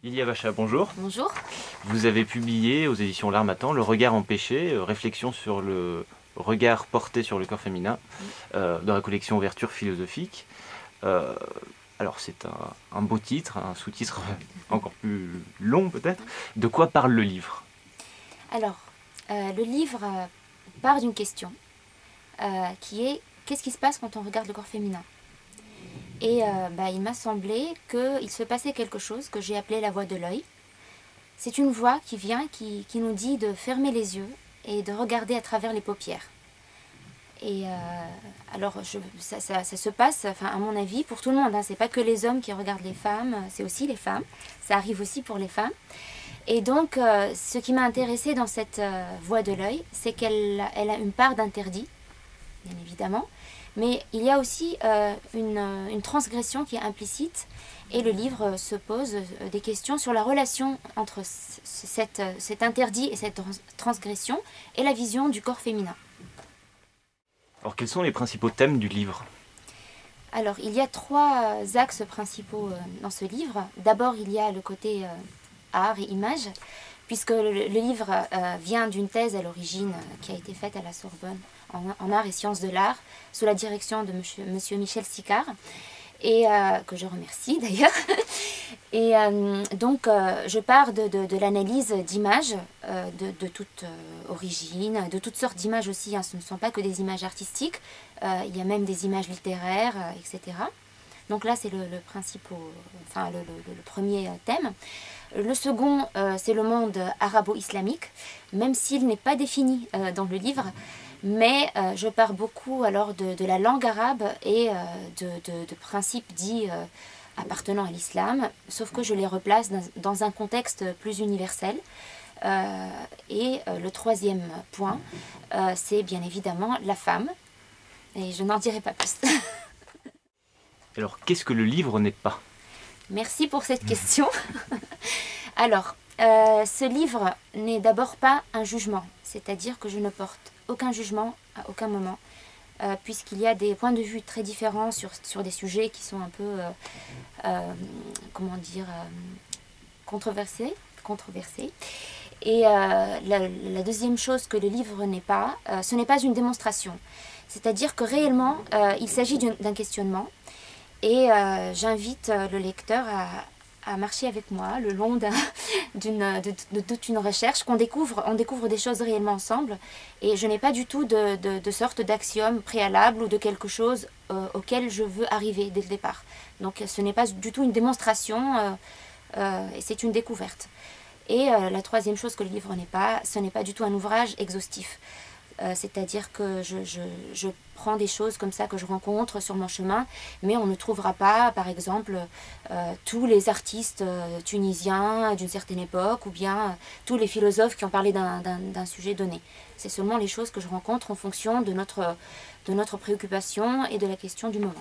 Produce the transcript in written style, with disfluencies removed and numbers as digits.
Lilia Vacha, bonjour. Bonjour. Vous avez publié aux éditions L'Harmattan Le regard empêché, réflexion sur le regard porté sur le corps féminin, dans la collection Ouverture philosophique. Alors c'est un beau titre, un sous-titre encore plus long peut-être. De quoi parle le livre? Alors, le livre part d'une question qui est qu'est-ce qui se passe quand on regarde le corps féminin? Et il m'a semblé qu'il se passait quelque chose que j'ai appelé la voix de l'œil. C'est une voix qui vient, qui nous dit de fermer les yeux et de regarder à travers les paupières. Et alors, ça se passe, enfin, à mon avis, pour tout le monde. Hein. C'est pas que les hommes qui regardent les femmes, c'est aussi les femmes. Ça arrive aussi pour les femmes. Et donc, ce qui m'a intéressée dans cette voix de l'œil, c'est qu'elle a une part d'interdit, bien évidemment. Mais il y a aussi une transgression qui est implicite. Et le livre se pose des questions sur la relation entre cet interdit et cette transgression et la vision du corps féminin. Alors quels sont les principaux thèmes du livre? Alors il y a trois axes principaux dans ce livre. D'abord il y a le côté art et image, puisque le livre vient d'une thèse à l'origine qui a été faite à la Sorbonne en art et sciences de l'art, sous la direction de monsieur Michel Sicard, et que je remercie d'ailleurs. Et donc je pars de l'analyse d'images de toute origine, de toutes sortes d'images aussi, hein. Ce ne sont pas que des images artistiques, il y a même des images littéraires, etc. Donc là c'est le premier thème. Le second, c'est le monde arabo-islamique, même s'il n'est pas défini dans le livre, mais je pars beaucoup alors de la langue arabe et de principes dits appartenant à l'islam, sauf que je les replace dans un contexte plus universel. Et le troisième point, c'est bien évidemment la femme, et je n'en dirai pas plus. Alors qu'est-ce que le livre n'est pas? Merci pour cette question. Alors, ce livre n'est d'abord pas un jugement, c'est-à-dire que je ne porte aucun jugement à aucun moment, puisqu'il y a des points de vue très différents sur des sujets qui sont un peu, comment dire, controversés. Et la deuxième chose que le livre n'est pas, ce n'est pas une démonstration. C'est-à-dire que réellement, il s'agit d'un questionnement. Et j'invite le lecteur à marcher avec moi le long de toute une recherche, on découvre des choses réellement ensemble. Et je n'ai pas du tout de sorte d'axiome préalable ou de quelque chose auquel je veux arriver dès le départ. Donc ce n'est pas du tout une démonstration, c'est une découverte. Et la troisième chose que le livre n'est pas, ce n'est pas du tout un ouvrage exhaustif. C'est-à-dire que je prends des choses comme ça que je rencontre sur mon chemin, mais on ne trouvera pas, par exemple, tous les artistes tunisiens d'une certaine époque, ou bien tous les philosophes qui ont parlé d'un sujet donné. C'est seulement les choses que je rencontre en fonction de notre préoccupation et de la question du moment.